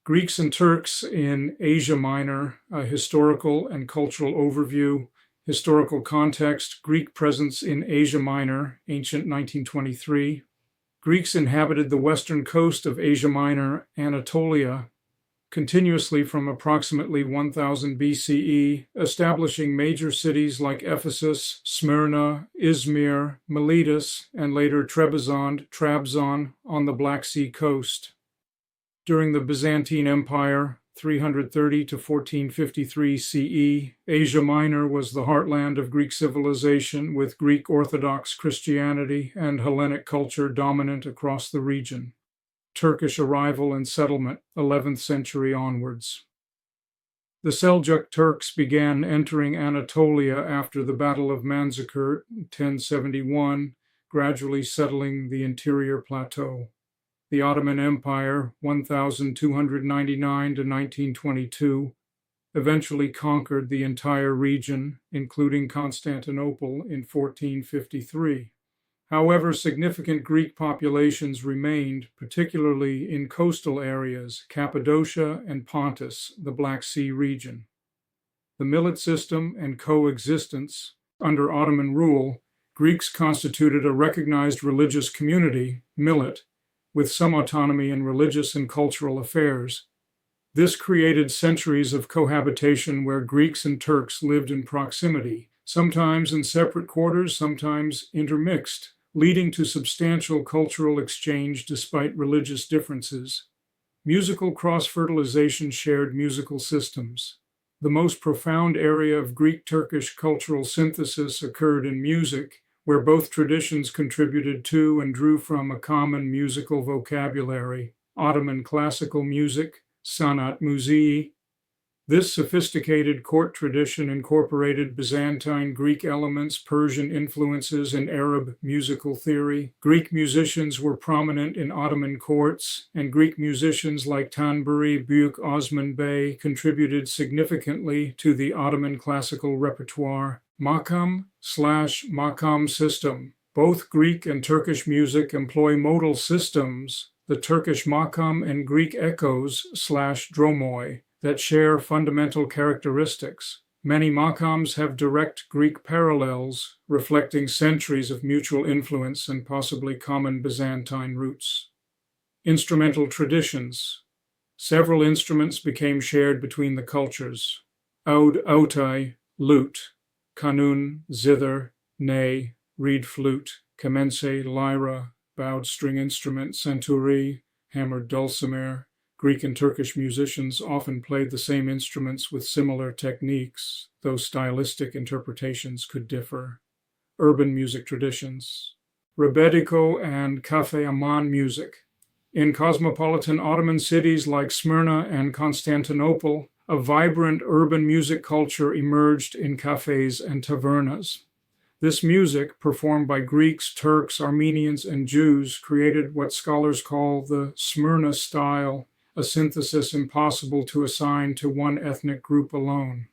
Greeks and Turks in Asia Minor, a historical and cultural overview. Historical context, Greek presence in Asia Minor, ancient 1923. Greeks inhabited the western coast of Asia Minor, Anatolia, continuously from approximately 1000 BCE, establishing major cities like Ephesus, Smyrna, Izmir, Miletus, and later Trabzon on the Black Sea coast. During the Byzantine Empire, 330 to 1453 CE, Asia Minor was the heartland of Greek civilization, with Greek Orthodox Christianity and Hellenic culture dominant across the region. Turkish arrival and settlement, 11th century onwards. The Seljuk Turks began entering Anatolia after the Battle of Manzikert, 1071, gradually settling the interior plateau. The Ottoman Empire, 1299 to 1922, eventually conquered the entire region, including Constantinople, in 1453. However, significant Greek populations remained, particularly in coastal areas, Cappadocia and Pontus, the Black Sea region. The millet system and coexistence. Under Ottoman rule, Greeks constituted a recognized religious community, millet, with some autonomy in religious and cultural affairs. This created centuries of cohabitation where Greeks and Turks lived in proximity, sometimes in separate quarters, sometimes intermixed, leading to substantial cultural exchange despite religious differences. Musical cross-fertilization shared musical systems. The most profound area of Greek-Turkish cultural synthesis occurred in music, where both traditions contributed to and drew from a common musical vocabulary, Ottoman classical music, sanat müziği. This sophisticated court tradition incorporated Byzantine Greek elements, Persian influences, and Arab musical theory. Greek musicians were prominent in Ottoman courts, and Greek musicians like Tanburi Büyük Osman Bey contributed significantly to the Ottoman classical repertoire. Makam/makam system. Both Greek and Turkish music employ modal systems, the Turkish makam and Greek echoes/dromoi, that share fundamental characteristics. Many makams have direct Greek parallels, reflecting centuries of mutual influence and possibly common Byzantine roots. Instrumental traditions. Several instruments became shared between the cultures. Oud autai, lute. Kanun, zither, ney, reed flute, kemense, lyra, bowed string instrument, senturi, hammered dulcimer. Greek and Turkish musicians often played the same instruments with similar techniques, though stylistic interpretations could differ. Urban music traditions. Rebetiko and Cafe Aman music. In cosmopolitan Ottoman cities like Smyrna and Constantinople, a vibrant urban music culture emerged in cafes and tavernas. This music, performed by Greeks, Turks, Armenians, and Jews, created what scholars call the Smyrna style, a synthesis impossible to assign to one ethnic group alone.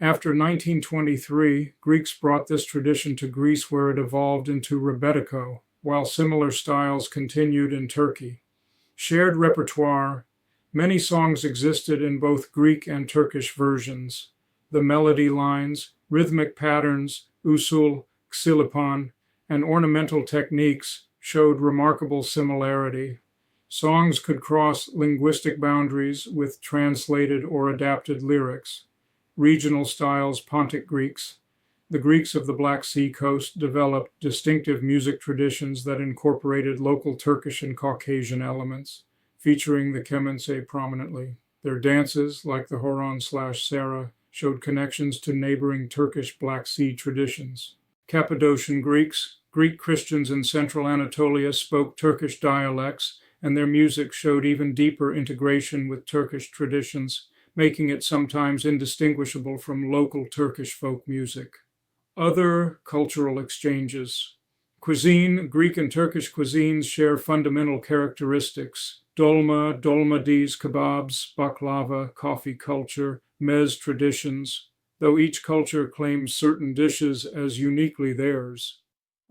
After 1923, Greeks brought this tradition to Greece, where it evolved into rebetiko, while similar styles continued in Turkey. Shared repertoire. Many songs existed in both Greek and Turkish versions. The melody lines, rhythmic patterns, usul, xylophone, and ornamental techniques showed remarkable similarity. Songs could cross linguistic boundaries with translated or adapted lyrics. Regional styles. Pontic Greeks. The Greeks of the Black Sea coast developed distinctive music traditions that incorporated local Turkish and Caucasian elements, featuring the kemense prominently. Their dances, like the Horon/Sara, showed connections to neighboring Turkish Black Sea traditions. Cappadocian Greeks. Greek Christians in central Anatolia spoke Turkish dialects, and their music showed even deeper integration with Turkish traditions, making it sometimes indistinguishable from local Turkish folk music. Other cultural exchanges. Cuisine. Greek and Turkish cuisines share fundamental characteristics. Dolma, dolmades, kebabs, baklava, coffee culture, mez traditions, though each culture claims certain dishes as uniquely theirs.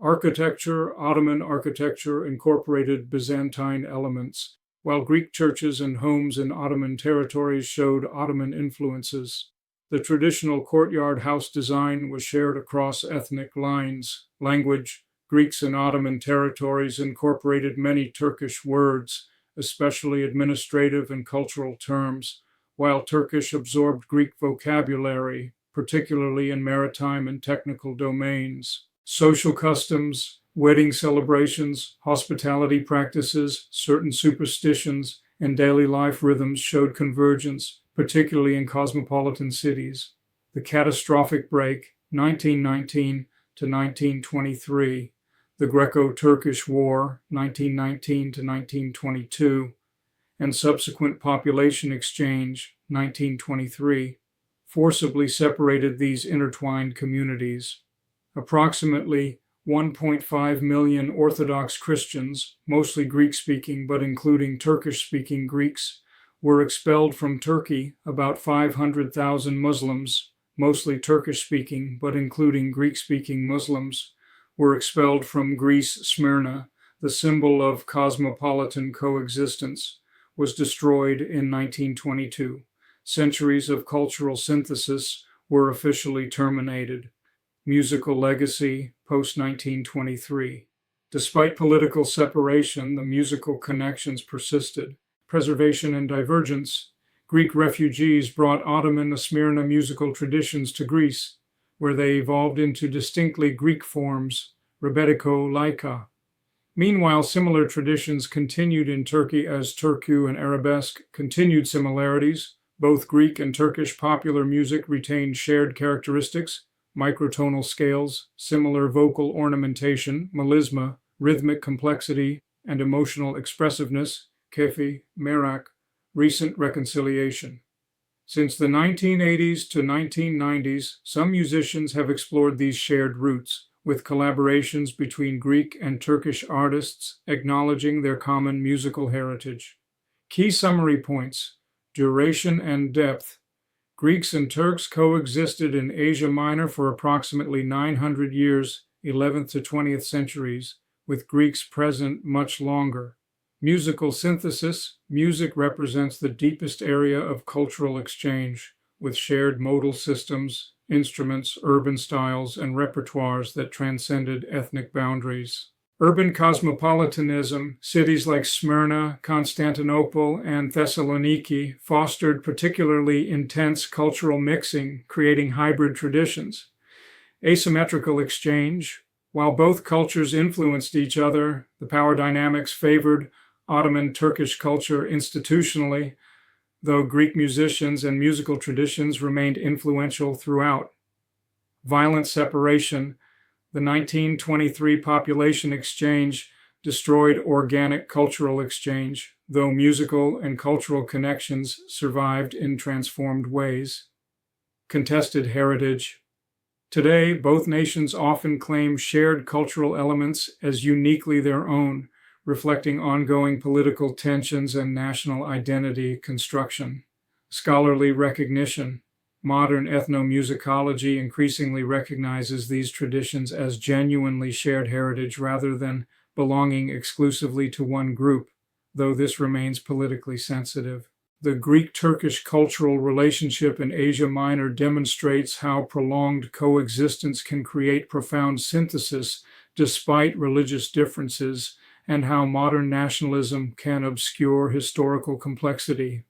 Architecture. Ottoman architecture incorporated Byzantine elements, while Greek churches and homes in Ottoman territories showed Ottoman influences. The traditional courtyard house design was shared across ethnic lines. Language: Greeks in Ottoman territories incorporated many Turkish words, especially administrative and cultural terms, while Turkish absorbed Greek vocabulary, particularly in maritime and technical domains. Social customs: wedding celebrations, hospitality practices, certain superstitions, and daily life rhythms showed convergence, particularly in cosmopolitan cities. The catastrophic break, 1919 to 1923, the Greco-Turkish War, 1919 to 1922, and subsequent population exchange, 1923, forcibly separated these intertwined communities. Approximately 1.5 million Orthodox Christians, mostly Greek-speaking but including Turkish-speaking Greeks, were expelled from Turkey. About 500,000 Muslims, mostly Turkish-speaking but including Greek-speaking Muslims, were expelled from Greece. Smyrna, the symbol of cosmopolitan coexistence, was destroyed in 1922. Centuries of cultural synthesis were officially terminated. Musical legacy, post-1923. Despite political separation, the musical connections persisted. Preservation and divergence: Greek refugees brought Ottoman Smyrna musical traditions to Greece, where they evolved into distinctly Greek forms, rebetiko, laika. Meanwhile, similar traditions continued in Turkey as Turku and arabesque continued similarities. Both Greek and Turkish popular music retained shared characteristics: microtonal scales, similar vocal ornamentation, melisma, rhythmic complexity, and emotional expressiveness, kefi, merak, recent reconciliation. Since the 1980s to 1990s, some musicians have explored these shared roots, with collaborations between Greek and Turkish artists acknowledging their common musical heritage. Key summary points: duration and depth. Greeks and Turks coexisted in Asia Minor for approximately 900 years, 11th to 20th centuries, with Greeks present much longer. Musical synthesis: music represents the deepest area of cultural exchange, with shared modal systems, instruments, urban styles, and repertoires that transcended ethnic boundaries. Urban cosmopolitanism: cities like Smyrna, Constantinople, and Thessaloniki fostered particularly intense cultural mixing, creating hybrid traditions. Asymmetrical exchange: while both cultures influenced each other, the power dynamics favored Ottoman Turkish culture institutionally, though Greek musicians and musical traditions remained influential throughout. Violent separation: the 1923 population exchange destroyed organic cultural exchange, though musical and cultural connections survived in transformed ways. Contested heritage: today, both nations often claim shared cultural elements as uniquely their own, reflecting ongoing political tensions and national identity construction. Scholarly recognition: modern ethnomusicology increasingly recognizes these traditions as genuinely shared heritage rather than belonging exclusively to one group, though this remains politically sensitive. The Greek-Turkish cultural relationship in Asia Minor demonstrates how prolonged coexistence can create profound synthesis despite religious differences, and how modern nationalism can obscure historical complexity.